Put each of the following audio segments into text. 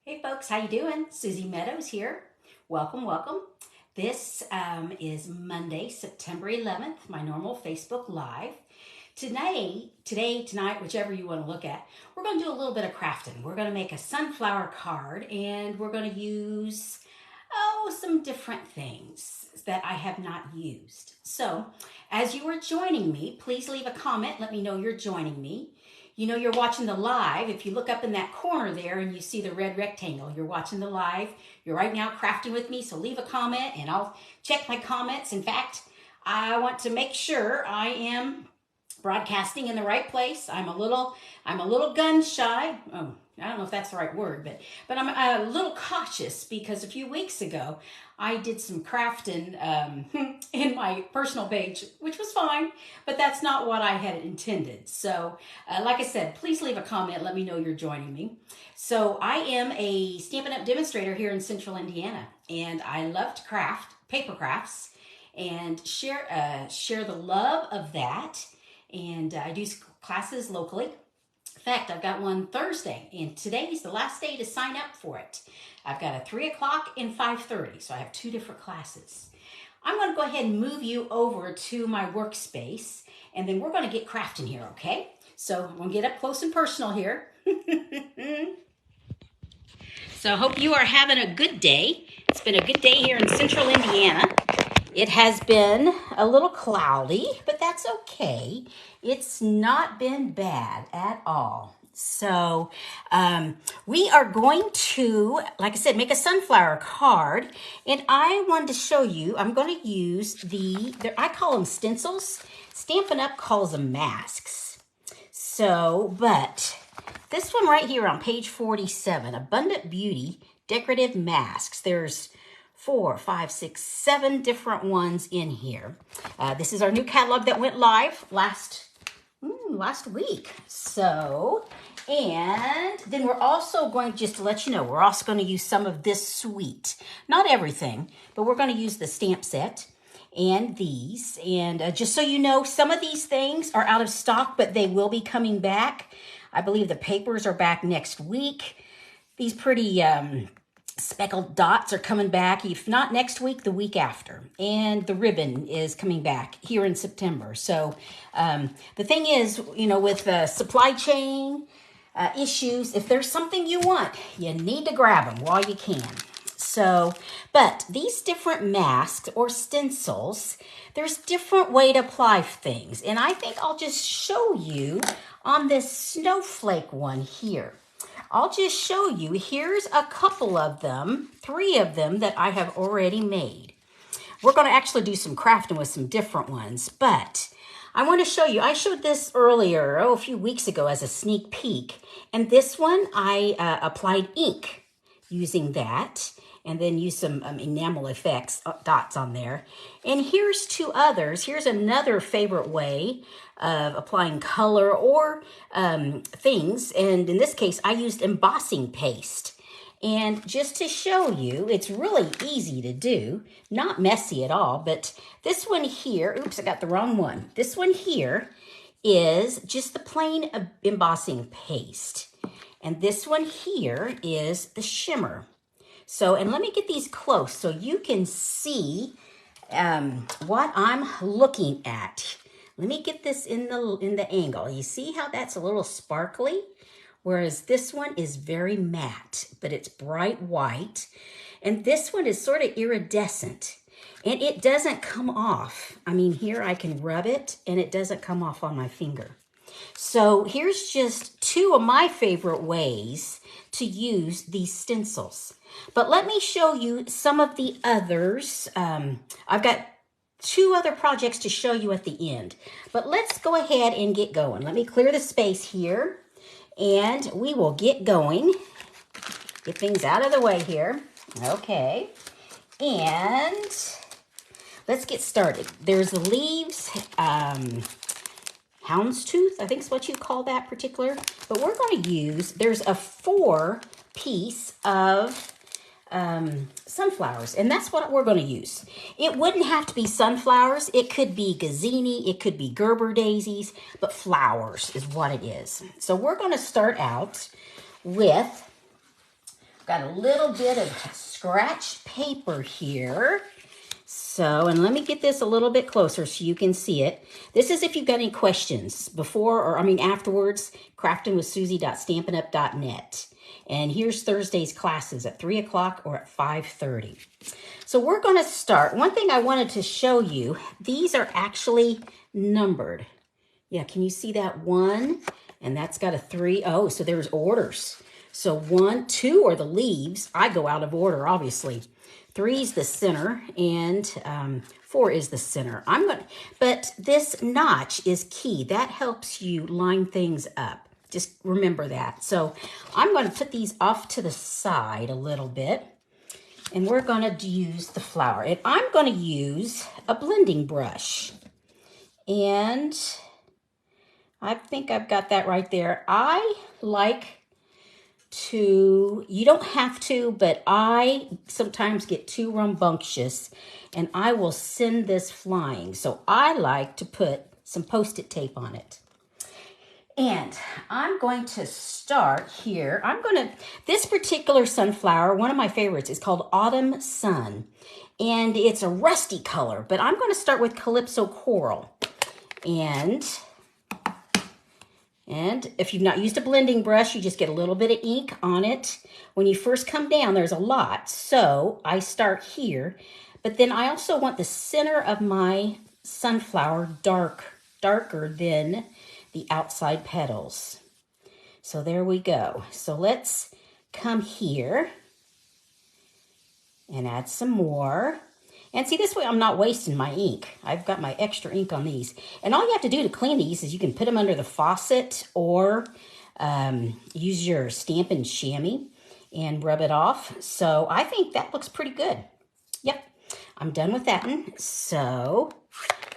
Hey folks, how you doing? Susie Meadows here. Welcome, welcome. This is Monday, September 11th, my normal Facebook Live. Tonight, whichever you want to look at, we're going to do a little bit of crafting. We're going to make a sunflower card and we're going to use, some different things that I have not used. So, as you are joining me, please leave a comment. Let me know you're joining me. You know you're watching the live. If you look up in that corner there and you see the red rectangle, you're watching the live. You're right now crafting with me, so leave a comment and I'll check my comments. In fact, I want to make sure I am broadcasting in the right place. I'm a little gun shy. Oh, I don't know if that's the right word, but I'm a little cautious because a few weeks ago I did some crafting in my personal page, which was fine, but that's not what I had intended. So, like I said, please leave a comment. Let me know you're joining me. So, I am a Stampin' Up! Demonstrator here in Central Indiana, and I love to craft paper crafts and share the love of that. And I do classes locally. In fact, I've got one Thursday, and today's the last day to sign up for it. I've got a 3 o'clock and 5:30, so I have two different classes. I'm going to go ahead and move you over to my workspace, and then we're going to get crafting here, okay? So I'm going to get up close and personal here. So I hope you are having a good day. It's been a good day here in Central Indiana. It has been a little cloudy, but that's okay. It's not been bad at all. So we are going to, like I said, make a sunflower card. And I wanted to show you, I'm going to use I call them stencils. Stampin' Up! Calls them masks. So, but this one right here on page 47, Abundant Beauty Decorative Masks. There's 4, 5, 6, 7 different ones in here. This is our new catalog that went live last week. So, and then we're also going, just to let you know, we're also going to use some of this suite. Not everything, but we're going to use the stamp set and these. And just so you know, some of these things are out of stock, but they will be coming back. I believe the papers are back next week. These pretty Speckled Dots are coming back, if not next week, the week after. And the ribbon is coming back here in September. So the thing is, with supply chain issues, if there's something you want, you need to grab them while you can. So, but these different masks or stencils, there's different way to apply things. And I think I'll just show you on this snowflake one here. I'll just show you, here's a couple of them, 3 of them that I have already made. We're going to actually do some crafting with some different ones, but I want to show you, I showed this earlier, a few weeks ago as a sneak peek, and this one I applied ink using that, and then use some enamel effects dots on there. And here's 2 others. Here's another favorite way of applying color or things. And in this case, I used embossing paste. And just to show you, it's really easy to do, not messy at all. But this one here, oops, I got the wrong one. This one here is just the plain embossing paste. And this one here is the shimmer. So, and let me get these close so you can see what I'm looking at. Let me get this in the angle. You see how that's a little sparkly? Whereas this one is very matte, but it's bright white. And this one is sort of iridescent. And it doesn't come off. I mean, here I can rub it and it doesn't come off on my finger. So here's just 2 of my favorite ways to use these stencils. But let me show you some of the others. I've got 2 other projects to show you at the end. But let's go ahead and get going. Let me clear the space here. And we will get going. Get things out of the way here. Okay. And let's get started. There's the leaves. Houndstooth, I think is what you call that particular. But we're going to use, there's a 4 piece of sunflowers, and that's what we're going to use. It wouldn't have to be sunflowers. It could be gazzini, it could be Gerber daisies, but flowers is what it is. So we're going to start out with got a little bit of scratch paper here. So, and let me get this a little bit closer so you can see it. This is if you've got any questions before, or I mean afterwards, craftingwithsusie.stampinup.net. And here's Thursday's classes at 3 o'clock or at 5:30. So we're going to start. One thing I wanted to show you, these are actually numbered. Yeah, can you see that 1? And that's got a 3. Oh, so there's orders. So 1, 2 are the leaves. I go out of order, obviously. 3 is the center, and 4 is the center. But this notch is key. That helps you line things up. Just remember that. So I'm going to put these off to the side a little bit, and we're going to use the flower. And I'm going to use a blending brush. And I think I've got that right there. I like to, you don't have to, but I sometimes get too rambunctious and I will send this flying. So I like to put some Post-it tape on it. And I'm going to start here. This particular sunflower, one of my favorites, is called Autumn Sun. And it's a rusty color, but I'm going to start with Calypso Coral. And if you've not used a blending brush, you just get a little bit of ink on it. When you first come down, there's a lot. So I start here, but then I also want the center of my sunflower darker than the outside petals. So there we go. So let's come here and add some more. And see, this way I'm not wasting my ink. I've got my extra ink on these. And all you have to do to clean these is you can put them under the faucet or use your Stampin' chamois and rub it off. So I think that looks pretty good. Yep, I'm done with that one. So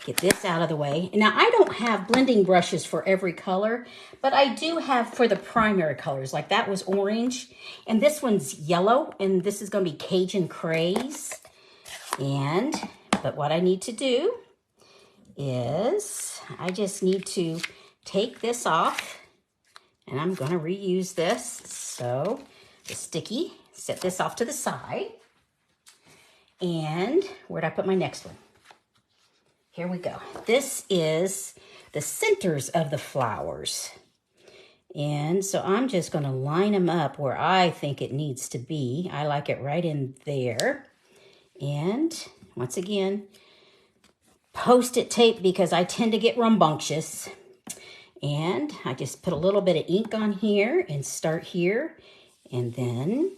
get this out of the way. Now, I don't have blending brushes for every color, but I do have for the primary colors. Like that was orange, and this one's yellow, and this is going to be Cajun Craze. But what I need to do is I just need to take this off, and I'm going to reuse this. So the sticky, set this off to the side. And where'd I put my next one? Here we go. This is the centers of the flowers. And so I'm just going to line them up where I think it needs to be. I like it right in there. And once again, Post-it tape because I tend to get rambunctious. And I just put a little bit of ink on here and start here. And then,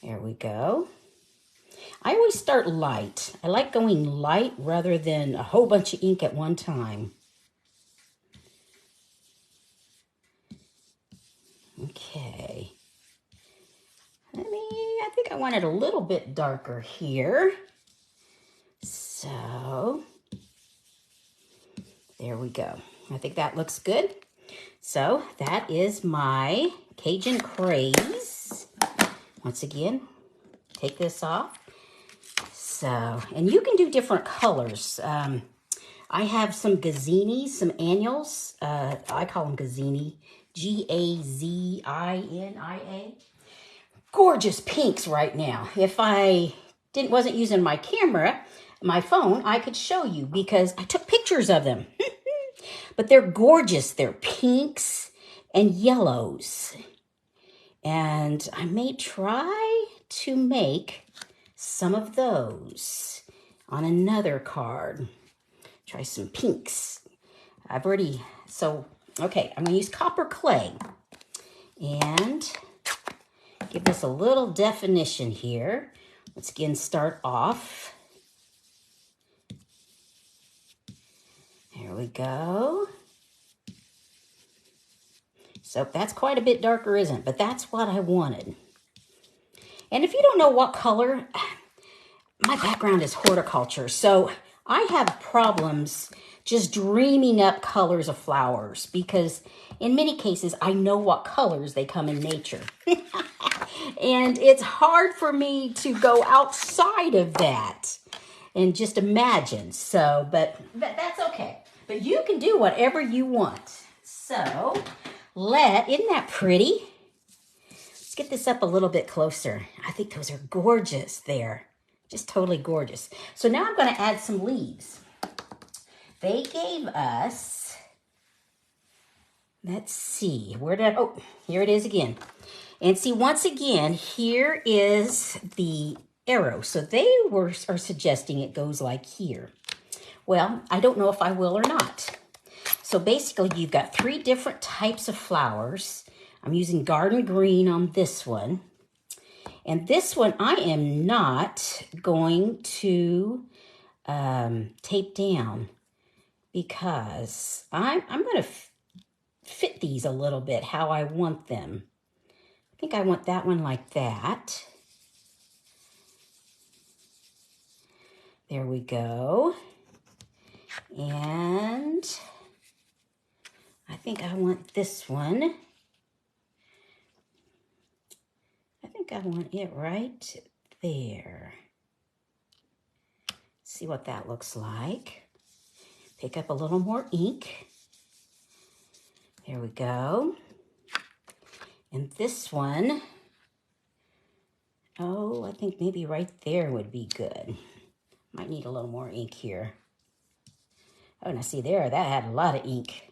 there we go. I always start light. I like going light rather than a whole bunch of ink at one time. Okay. I think I want it a little bit darker here. So, there we go. I think that looks good. So, that is my Cajun Craze. Once again, take this off. So, and you can do different colors. I have some gazzinis, some annuals. I call them gazzini, G-A-Z-I-N-I-A. Gorgeous pinks right now. If I wasn't using my camera, my phone, I could show you because I took pictures of them. But they're gorgeous. They're pinks and yellows. And I may try to make some of those on another card. Try some pinks. Okay, I'm going to use copper clay and give this a little definition here. Let's again start off. There we go. So that's quite a bit darker, isn't it? But that's what I wanted. And if you don't know what color, my background is horticulture, so I have problems just dreaming up colors of flowers because in many cases, I know what colors they come in nature. And it's hard for me to go outside of that and just imagine. So, but that's okay. But you can do whatever you want. So, isn't that pretty? Let's get this up a little bit closer. I think those are gorgeous there. Just totally gorgeous. So now I'm going to add some leaves. They gave us, let's see, oh, here it is again. And see, once again, here is the arrow. So they are suggesting it goes like here. Well, I don't know if I will or not. So basically, you've got 3 different types of flowers. I'm using garden green on this one. And this one I am not going to tape down because I'm going to fit these a little bit how I want them. I think I want that one like that. There we go. And I think I want this one. I think I want it right there. See what that looks like. Pick up a little more ink. There we go. And this one, oh, I think maybe right there would be good. Might need a little more ink here. Oh, now see there, that had a lot of ink.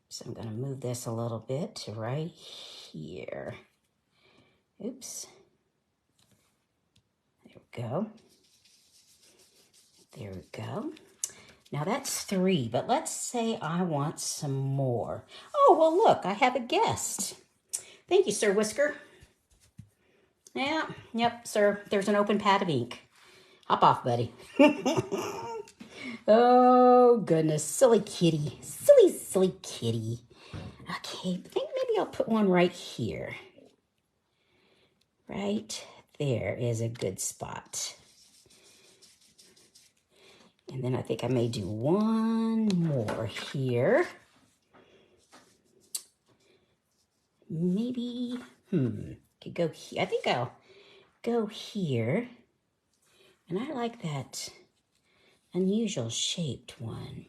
So I'm going to move this a little bit to right here. Oops. There we go. There we go. Now that's 3, but let's say I want some more. Oh, well, look, I have a guest. Thank you, Sir Whisker. Yeah, yep, sir, there's an open pad of ink. Hop off, buddy. Oh, goodness, silly kitty. Silly kitty. Okay, I think maybe I'll put one right here. Right there is a good spot. And then I think I may do one more here. Maybe, could go here. I think I'll go here. And I like that unusual shaped one.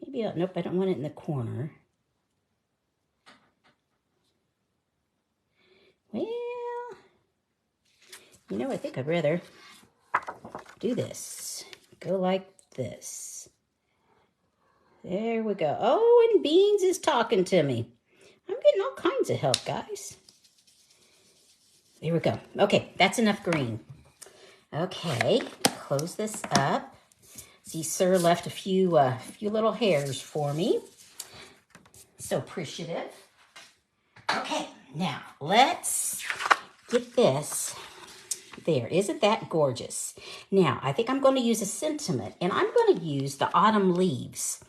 Maybe, nope, I don't want it in the corner. Well, you know, I think I'd rather do this. Go like this. There we go. Oh, and Beans is talking to me. I'm getting all kinds of help, guys. There we go. Okay, that's enough green. Okay, close this up. See, Sir left a few little hairs for me. So appreciative. Okay, now let's get this. There, isn't that gorgeous? Now, I think I'm going to use a sentiment, and I'm going to use the autumn leaves.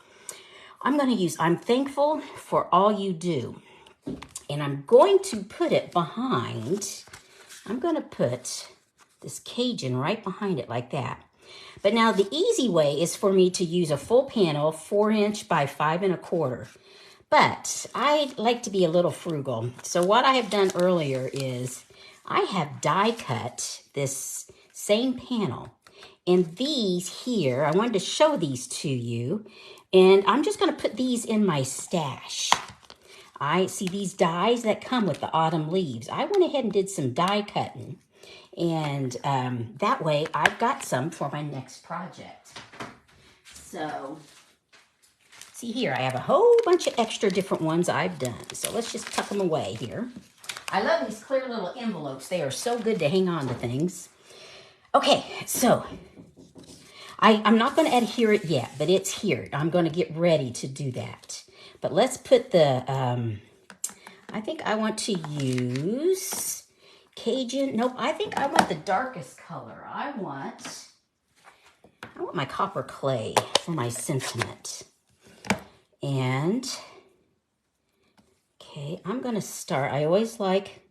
I'm thankful for all you do. And I'm going to put it behind, I'm going to put this Cajun right behind it like that. But now the easy way is for me to use a full panel, 4" by 5 1/4. But I like to be a little frugal. So what I have done earlier is I have die cut this same panel. And these here, I wanted to show these to you. And I'm just going to put these in my stash. I see these dies that come with the autumn leaves. I went ahead and did some die cutting. And that way I've got some for my next project. So, see here, I have a whole bunch of extra different ones I've done. So let's just tuck them away here. I love these clear little envelopes. They are so good to hang on to things. Okay, so I'm not going to adhere it yet, but it's here. I'm going to get ready to do that. But let's put the, I think I want to use Cajun. Nope, I think I want the darkest color. I want my copper clay for my sentiment. And, okay, I'm going to start. I always like,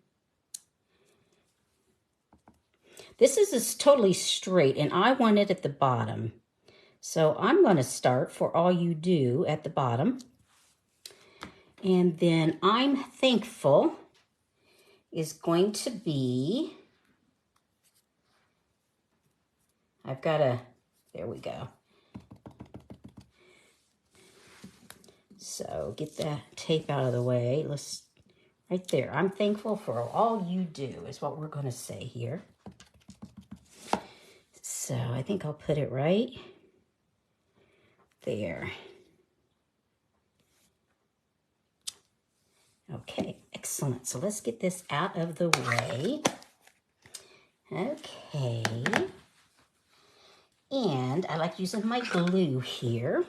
this is totally straight, and I want it at the bottom. So I'm going to start for all you do at the bottom. And then I'm thankful is going to be, I've got a, there we go. So get that tape out of the way. Let's Right there. I'm thankful for all you do is what we're going to say here. So I think I'll put it right there. Okay, excellent. So let's get this out of the way. Okay. And I like using my glue here.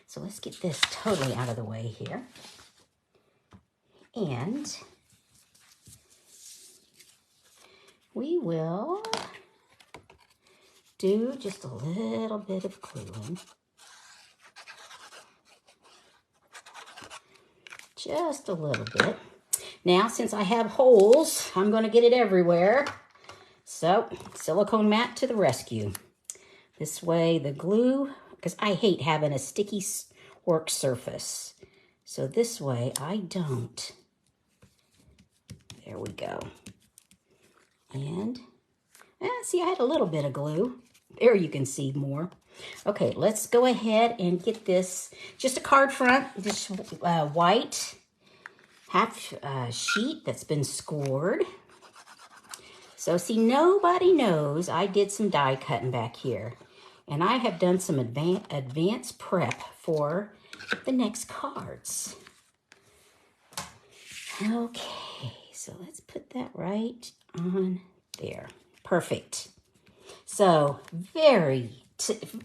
So let's get this totally out of the way here. And we will do just a little bit of gluing. Just a little bit. Now, since I have holes, I'm going to get it everywhere. So, silicone mat to the rescue. This way the glue, because I hate having a sticky work surface. So this way I don't. There we go. And, see, I had a little bit of glue. There you can see more. Okay, let's go ahead and get this, just a card front, just white half sheet that's been scored. So see, nobody knows I did some die cutting back here. And I have done some advanced prep for the next cards. Okay, so let's put that right on there. Perfect. So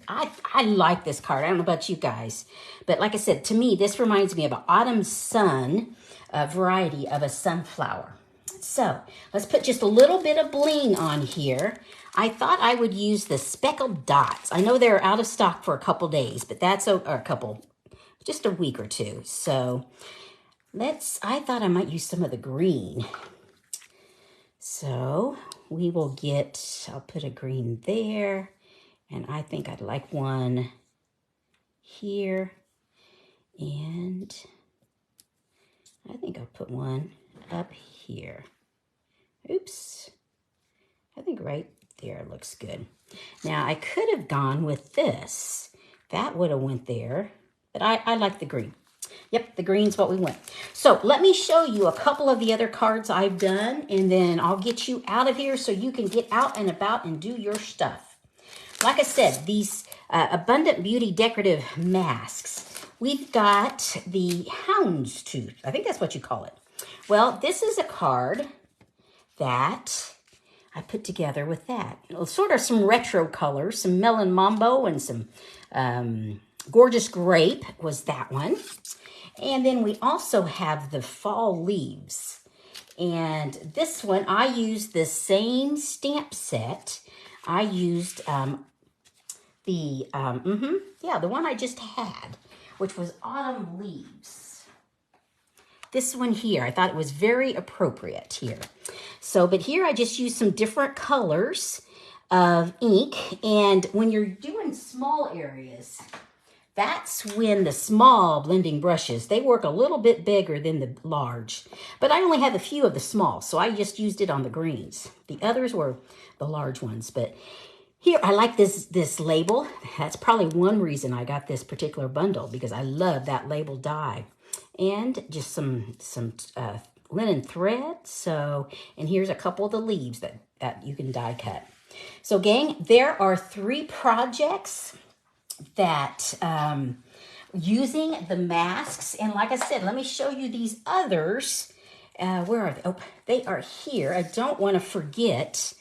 I like this card. I don't know about you guys, but like I said, to me, this reminds me of an autumn sun variety of a sunflower. So let's put just a little bit of bling on here. I thought I would use the Speckled Dots. I know they're out of stock for a couple days, but that's just a week or two. So I thought I might use some of the green. So we will I'll put a green there. And I think I'd like one here. And I think I'll put one up here. Oops. I think right there looks good. Now I could have gone with this. That would have went there. But I like the green. Yep, the green's what we went. So let me show you a couple of the other cards I've done. And then I'll get you out of here so you can get out and about and do your stuff. Like I said, these Abundant Beauty decorative masks. We've got the houndstooth. I think that's what you call it. Well, this is a card that I put together with that. Sort of some retro colors, some melon mambo and some gorgeous grape was that one. And then we also have the fall leaves. And this one, I used the same stamp set. I used the one I just had, which was autumn leaves. This one here, I thought it was very appropriate here. So, but here I just used some different colors of ink. And when you're doing small areas, that's when the small blending brushes, they work a little bit bigger than the large. But I only have a few of the small, so I just used it on the greens. The others were the large ones. But here, I like this label. That's probably one reason I got this particular bundle, because I love that label die. And just some linen thread. So, and here's a couple of the leaves that you can die cut. So gang, there are 3 projects that using the masks. And like I said, let me show you these others. Where are they? Oh, they are here. I don't want to forget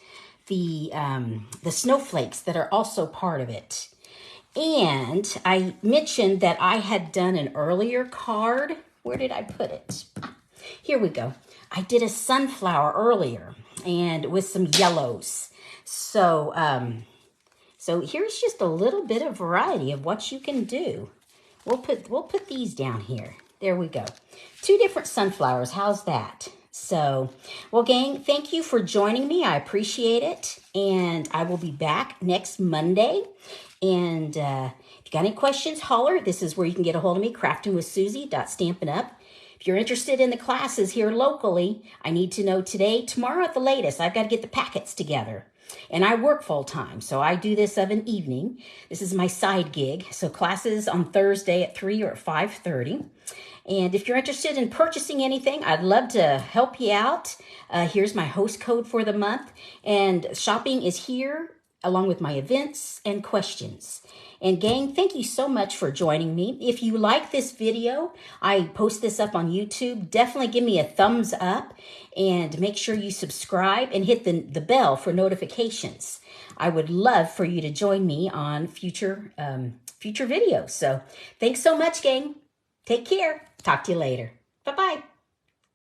the snowflakes that are also part of it. And I mentioned that I had done an earlier card. Where did I put it? Here we go. I did a sunflower earlier and with some yellows. So, so here's just a little bit of variety of what you can do. We'll put these down here. There we go. 2 different sunflowers. How's that? So, well, gang, thank you for joining me. I appreciate it. And I will be back next Monday. And if you got any questions, holler. This is where you can get a hold of me, craftingwithsusie.stampinup. If you're interested in the classes here locally, I need to know today, tomorrow at the latest. I've got to get the packets together. And I work full time, so I do this of an evening. This is my side gig. So classes on Thursday at 3 or at 5:30. And if you're interested in purchasing anything, I'd love to help you out. Here's my host code for the month. And shopping is here along with my events and questions. And gang, thank you so much for joining me. If you like this video, I post this up on YouTube. Definitely give me a thumbs up and make sure you subscribe and hit the bell for notifications. I would love for you to join me on future videos. So thanks so much, gang. Take care. Talk to you later. Bye-bye.